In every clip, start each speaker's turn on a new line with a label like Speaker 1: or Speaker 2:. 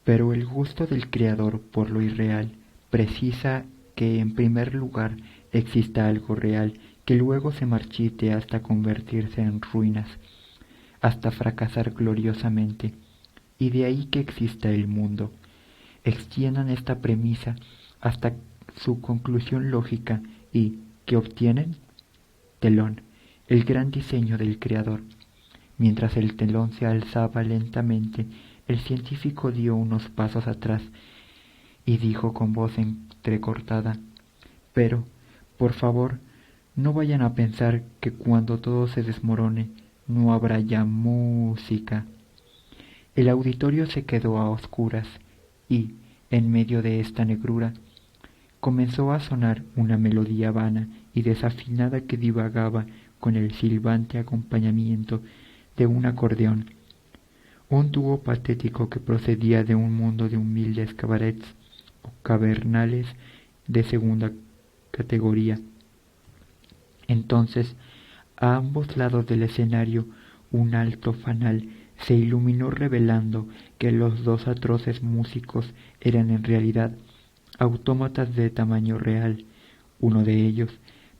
Speaker 1: Pero el gusto del creador por lo irreal precisa que en primer lugar exista algo real que luego se marchite hasta convertirse en ruinas, hasta fracasar gloriosamente, y de ahí que exista el mundo. Extiendan esta premisa hasta su conclusión lógica y, ¿qué obtienen? Telón, el gran diseño del creador. Mientras el telón se alzaba lentamente, el científico dio unos pasos atrás y dijo con voz entrecortada: pero, por favor, no vayan a pensar que cuando todo se desmorone no habrá ya música. El auditorio se quedó a oscuras y, en medio de esta negrura, comenzó a sonar una melodía vana y desafinada que divagaba con el silbante acompañamiento de un acordeón, un dúo patético que procedía de un mundo de humildes cabarets o cavernales de segunda categoría. Entonces, a ambos lados del escenario, un alto fanal se iluminó revelando que los dos atroces músicos eran en realidad autómatas de tamaño real. Uno de ellos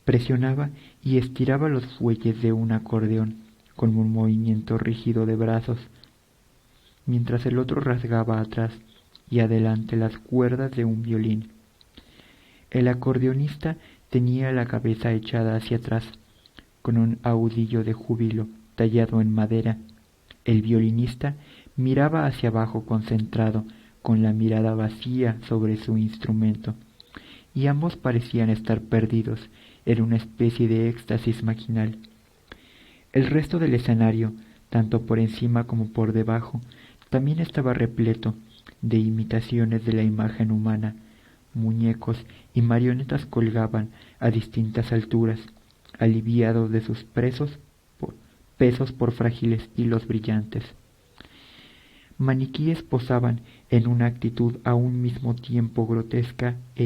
Speaker 1: presionaba y estiraba los fuelles de un acordeón con un movimiento rígido de brazos, mientras el otro rasgaba atrás y adelante las cuerdas de un violín. El acordeonista tenía la cabeza echada hacia atrás, con un audillo de júbilo tallado en madera. El violinista miraba hacia abajo concentrado, con la mirada vacía sobre su instrumento, y ambos parecían estar perdidos en una especie de éxtasis maquinal. El resto del escenario, tanto por encima como por debajo, también estaba repleto de imitaciones de la imagen humana. Muñecos y marionetas colgaban a distintas alturas, aliviados de sus pesos por frágiles hilos brillantes. Maniquíes posaban en una actitud a un mismo tiempo grotesca e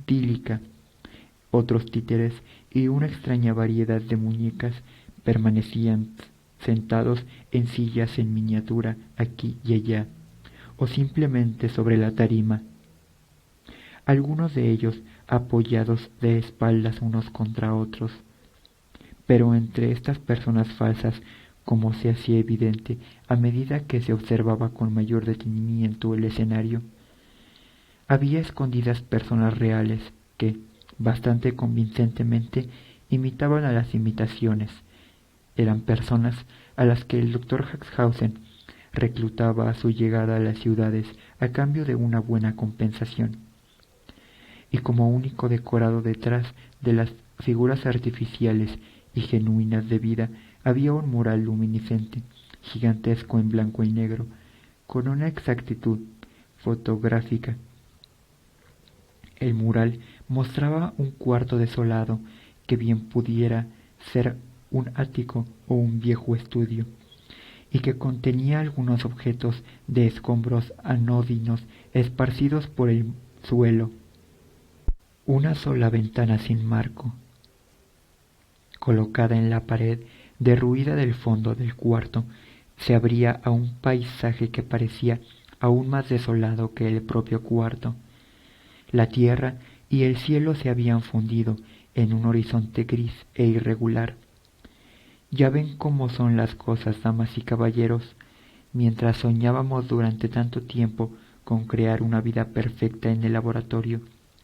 Speaker 1: idílica. Otros títeres y una extraña variedad de muñecas permanecían sentados en sillas en miniatura aquí y allá, o simplemente sobre la tarima, algunos de ellos apoyados de espaldas unos contra otros. Pero entre estas personas falsas, como se hacía evidente a medida que se observaba con mayor detenimiento el escenario, había escondidas personas reales que, bastante convincentemente, imitaban a las imitaciones. Eran personas a las que el Dr. Haxhausen reclutaba a su llegada a las ciudades a cambio de una buena compensación. Y como único decorado detrás de las figuras artificiales y genuinas de vida, había un mural luminiscente, gigantesco en blanco y negro, con una exactitud fotográfica. El mural mostraba un cuarto desolado que bien pudiera ser un ático o un viejo estudio, y que contenía algunos objetos de escombros anodinos esparcidos por el suelo. Una sola ventana sin marco, colocada en la pared derruida del fondo del cuarto, se abría a un paisaje que parecía aún más desolado que el propio cuarto. La tierra y el cielo se habían fundido en un horizonte gris e irregular. Ya ven cómo son las cosas, damas y caballeros. Mientras soñábamos durante tanto tiempo con crear una vida perfecta en el laboratorio,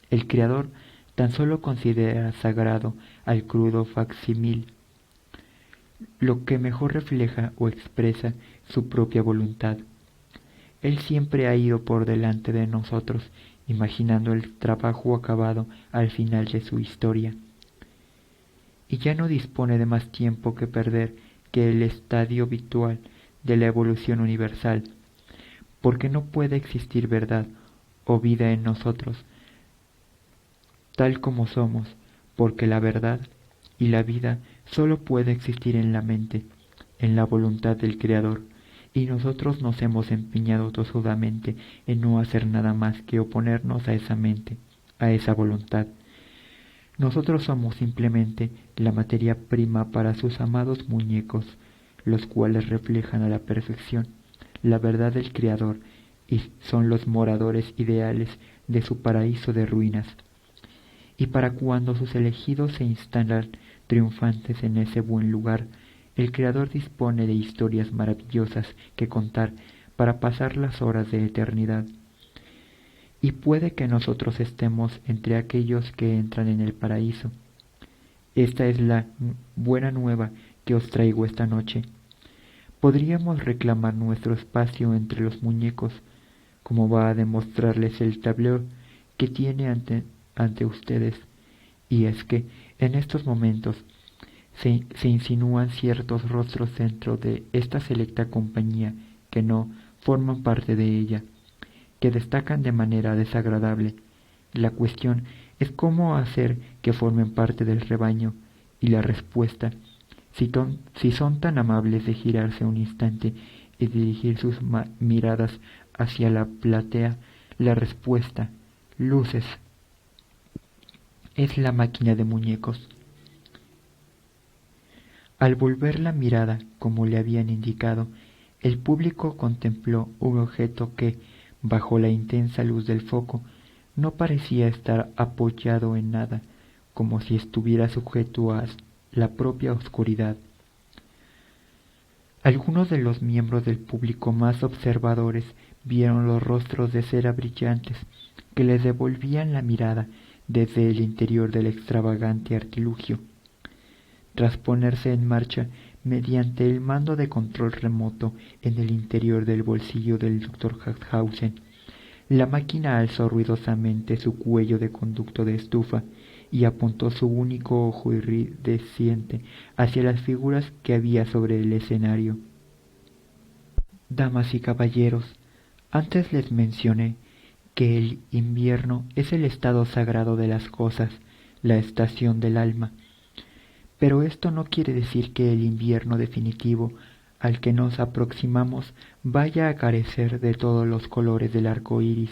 Speaker 1: el Creador tan solo considera sagrado al crudo facsímil, lo que mejor refleja o expresa su propia voluntad. Él siempre ha ido por delante de nosotros, imaginando el trabajo acabado al final de su historia. Y ya no dispone de más tiempo que perder que el estadio habitual de la evolución universal, porque no puede existir verdad o vida en nosotros, tal como somos, porque la verdad y la vida sólo puede existir en la mente, en la voluntad del Creador, y nosotros nos hemos empeñado tosudamente en no hacer nada más que oponernos a esa mente, a esa voluntad. Nosotros somos simplemente la materia prima para sus amados muñecos, los cuales reflejan a la perfección la verdad del Creador y son los moradores ideales de su paraíso de ruinas. Y para cuando sus elegidos se instalan triunfantes en ese buen lugar, el Creador dispone de historias maravillosas que contar para pasar las horas de eternidad. Y puede que nosotros estemos entre aquellos que entran en el paraíso. Esta es la buena nueva que os traigo esta noche. Podríamos reclamar nuestro espacio entre los muñecos, como va a demostrarles el tablero que tiene ante ustedes, y es que en estos momentos se insinúan ciertos rostros dentro de esta selecta compañía que no forman parte de ella, que destacan de manera desagradable. La cuestión es cómo hacer que formen parte del rebaño, y la respuesta, si son tan amables de girarse un instante y dirigir sus miradas hacia la platea, la respuesta, luces, es la máquina de muñecos. Al volver la mirada, como le habían indicado, el público contempló un objeto que, bajo la intensa luz del foco, no parecía estar apoyado en nada, como si estuviera sujeto a la propia oscuridad. Algunos de los miembros del público más observadores vieron los rostros de cera brillantes que les devolvían la mirada desde el interior del extravagante artilugio. Tras ponerse en marcha mediante el mando de control remoto en el interior del bolsillo del Dr. Harthausen, la máquina alzó ruidosamente su cuello de conducto de estufa y apuntó su único ojo iridescente hacia las figuras que había sobre el escenario. Damas y caballeros, antes les mencioné que el invierno es el estado sagrado de las cosas, la estación del alma. Pero esto no quiere decir que el invierno definitivo al que nos aproximamos vaya a carecer de todos los colores del arco iris.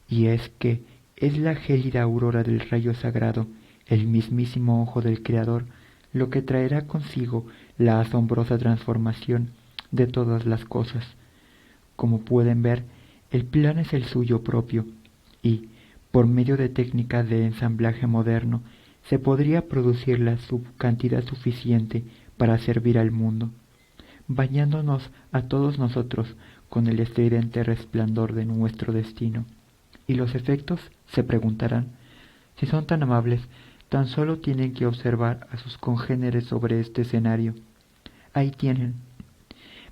Speaker 1: Y es que es la gélida aurora del rayo sagrado, el mismísimo ojo del Creador, lo que traerá consigo la asombrosa transformación de todas las cosas. Como pueden ver, el plan es el suyo propio, y, por medio de técnicas de ensamblaje moderno, se podría producir la cantidad suficiente para servir al mundo, bañándonos a todos nosotros con el estridente resplandor de nuestro destino. ¿Y los efectos? Se preguntarán. Si son tan amables, tan solo tienen que observar a sus congéneres sobre este escenario. Ahí tienen.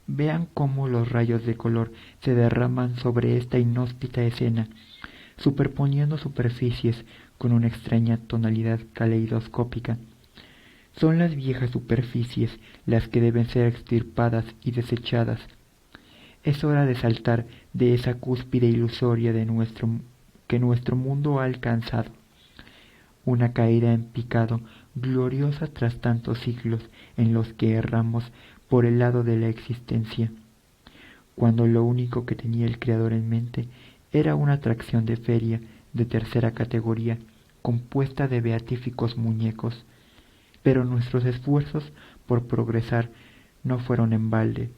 Speaker 1: Vean cómo los rayos de color se derraman sobre esta inhóspita escena, superponiendo superficies con una extraña tonalidad caleidoscópica. Son las viejas superficies las que deben ser extirpadas y desechadas. Es hora de saltar de esa cúspide ilusoria que nuestro mundo ha alcanzado. Una caída en picado, gloriosa tras tantos siglos en los que erramos por el lado de la existencia, cuando lo único que tenía el Creador en mente era una atracción de feria de tercera categoría, compuesta de beatíficos muñecos. Pero nuestros esfuerzos por progresar no fueron en balde,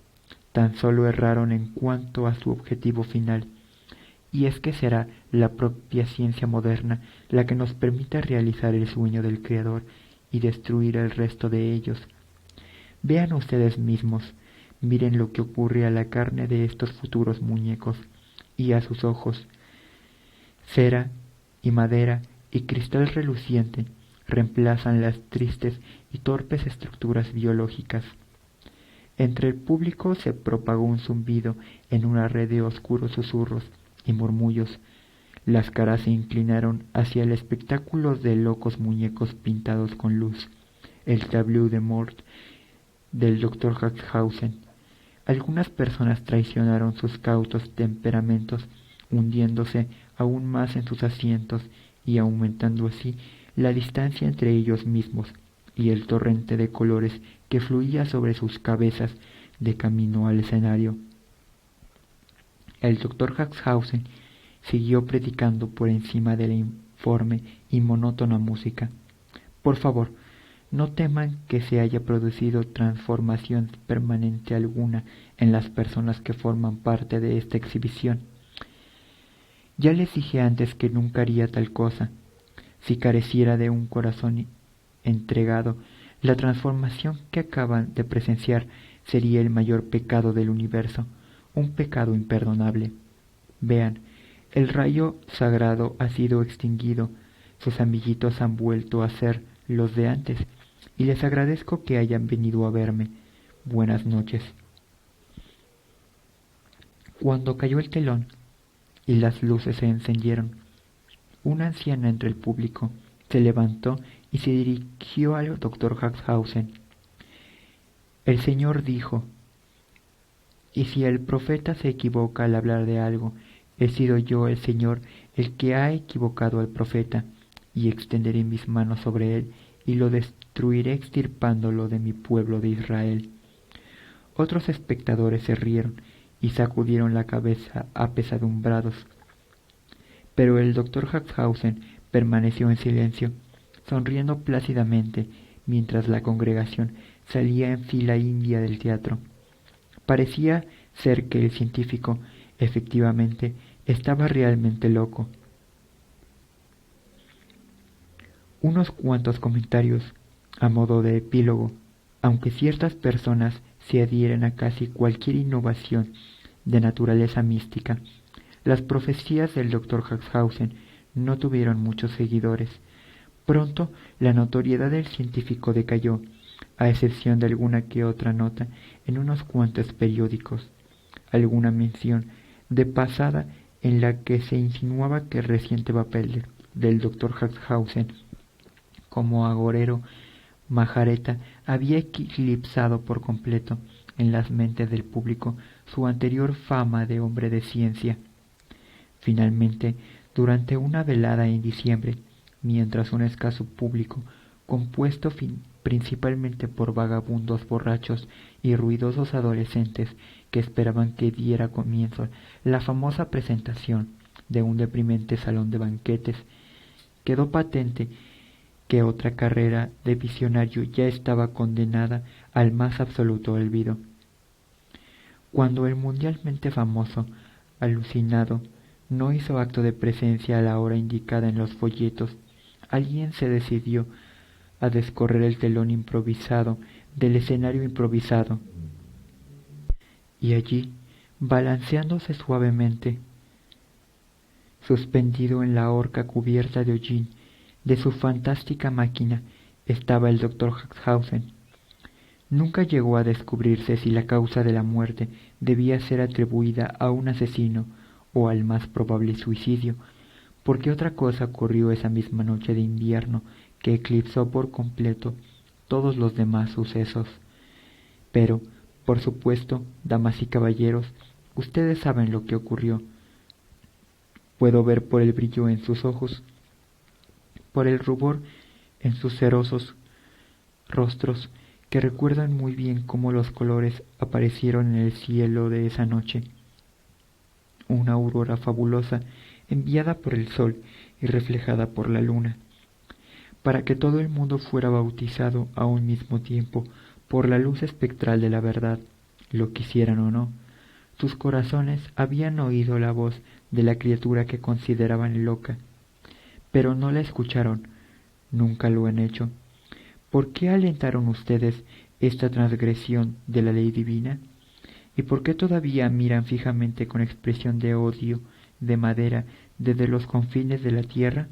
Speaker 1: tan solo erraron en cuanto a su objetivo final, y es que será la propia ciencia moderna la que nos permita realizar el sueño del Creador y destruir el resto de ellos. Vean ustedes mismos, miren lo que ocurre a la carne de estos futuros muñecos y a sus ojos. Cera y madera y cristal reluciente reemplazan las tristes y torpes estructuras biológicas. Entre el público se propagó un zumbido en una red de oscuros susurros y murmullos. Las caras se inclinaron hacia el espectáculo de locos muñecos pintados con luz, el tableau de mort del Dr. Harthausen. Algunas personas traicionaron sus cautos temperamentos, hundiéndose aún más en sus asientos y aumentando así la distancia entre ellos mismos y el torrente de colores que fluía sobre sus cabezas de camino al escenario. El Dr. Harthausen siguió predicando por encima de la informe y monótona música. Por favor, No teman que se haya producido transformación permanente alguna en las personas que forman parte de esta exhibición. Ya les dije antes que nunca haría tal cosa. Si careciera de un corazón entregado, la transformación que acaban de presenciar sería el mayor pecado del universo, un pecado imperdonable. Vean, el rayo sagrado ha sido extinguido, sus amiguitos han vuelto a ser los de antes, y les agradezco que hayan venido a verme. Buenas noches. Cuando cayó el telón y las luces se encendieron, una anciana entre el público se levantó y se dirigió al doctor Harthausen. El Señor dijo, y si el profeta se equivoca al hablar de algo, he sido yo, el Señor, el que ha equivocado al profeta, y extenderé mis manos sobre él, y lo destruiré extirpándolo de mi pueblo de Israel. Otros espectadores se rieron y sacudieron la cabeza apesadumbrados. Pero el doctor Harthausen permaneció en silencio, sonriendo plácidamente, mientras la congregación salía en fila india del teatro. Parecía ser que el científico, efectivamente, estaba realmente loco. Unos cuantos comentarios, a modo de epílogo. Aunque ciertas personas se adhieren a casi cualquier innovación de naturaleza mística, las profecías del Dr. Harthausen no tuvieron muchos seguidores. Pronto la notoriedad del científico decayó, a excepción de alguna que otra nota en unos cuantos periódicos, alguna mención de pasada en la que se insinuaba que el reciente papel del Dr. Harthausen como agorero majareta había eclipsado por completo en las mentes del público su anterior fama de hombre de ciencia. Finalmente, durante una velada en diciembre, mientras un escaso público, compuesto principalmente por vagabundos borrachos y ruidosos adolescentes que esperaban que diera comienzo la famosa presentación de un deprimente salón de banquetes, quedó patente que otra carrera de visionario ya estaba condenada al más absoluto olvido. Cuando el mundialmente famoso, alucinado, no hizo acto de presencia a la hora indicada en los folletos, alguien se decidió a descorrer el telón improvisado del escenario improvisado, y allí, balanceándose suavemente, suspendido en la horca cubierta de hollín de su fantástica máquina, estaba el Dr. Harthausen. Nunca llegó a descubrirse si la causa de la muerte debía ser atribuida a un asesino o al más probable suicidio, porque otra cosa ocurrió esa misma noche de invierno que eclipsó por completo todos los demás sucesos. Pero, por supuesto, damas y caballeros, ustedes saben lo que ocurrió. Puedo ver por el brillo en sus ojos, por el rubor en sus cerosos rostros, que recuerdan muy bien cómo los colores aparecieron en el cielo de esa noche. Una aurora fabulosa enviada por el sol y reflejada por la luna, para que todo el mundo fuera bautizado a un mismo tiempo por la luz espectral de la verdad, lo quisieran o no. Sus corazones habían oído la voz de la criatura que consideraban loca, pero no la escucharon, nunca lo han hecho. ¿Por qué alentaron ustedes esta transgresión de la ley divina? ¿Y por qué todavía miran fijamente con expresión de odio de madera desde los confines de la tierra?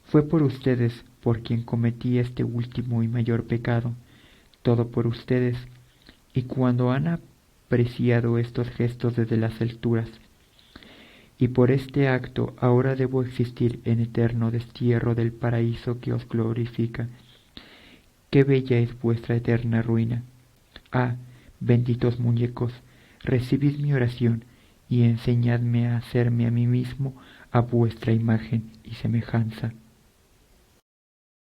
Speaker 1: Fue por ustedes por quien cometí este último y mayor pecado, todo por ustedes, y cuando han apreciado estos gestos desde las alturas, y por este acto ahora debo existir en eterno destierro del paraíso que os glorifica. ¡Qué bella es vuestra eterna ruina! ¡Ah, benditos muñecos! Recibid mi oración y enseñadme a hacerme a mí mismo a vuestra imagen y semejanza.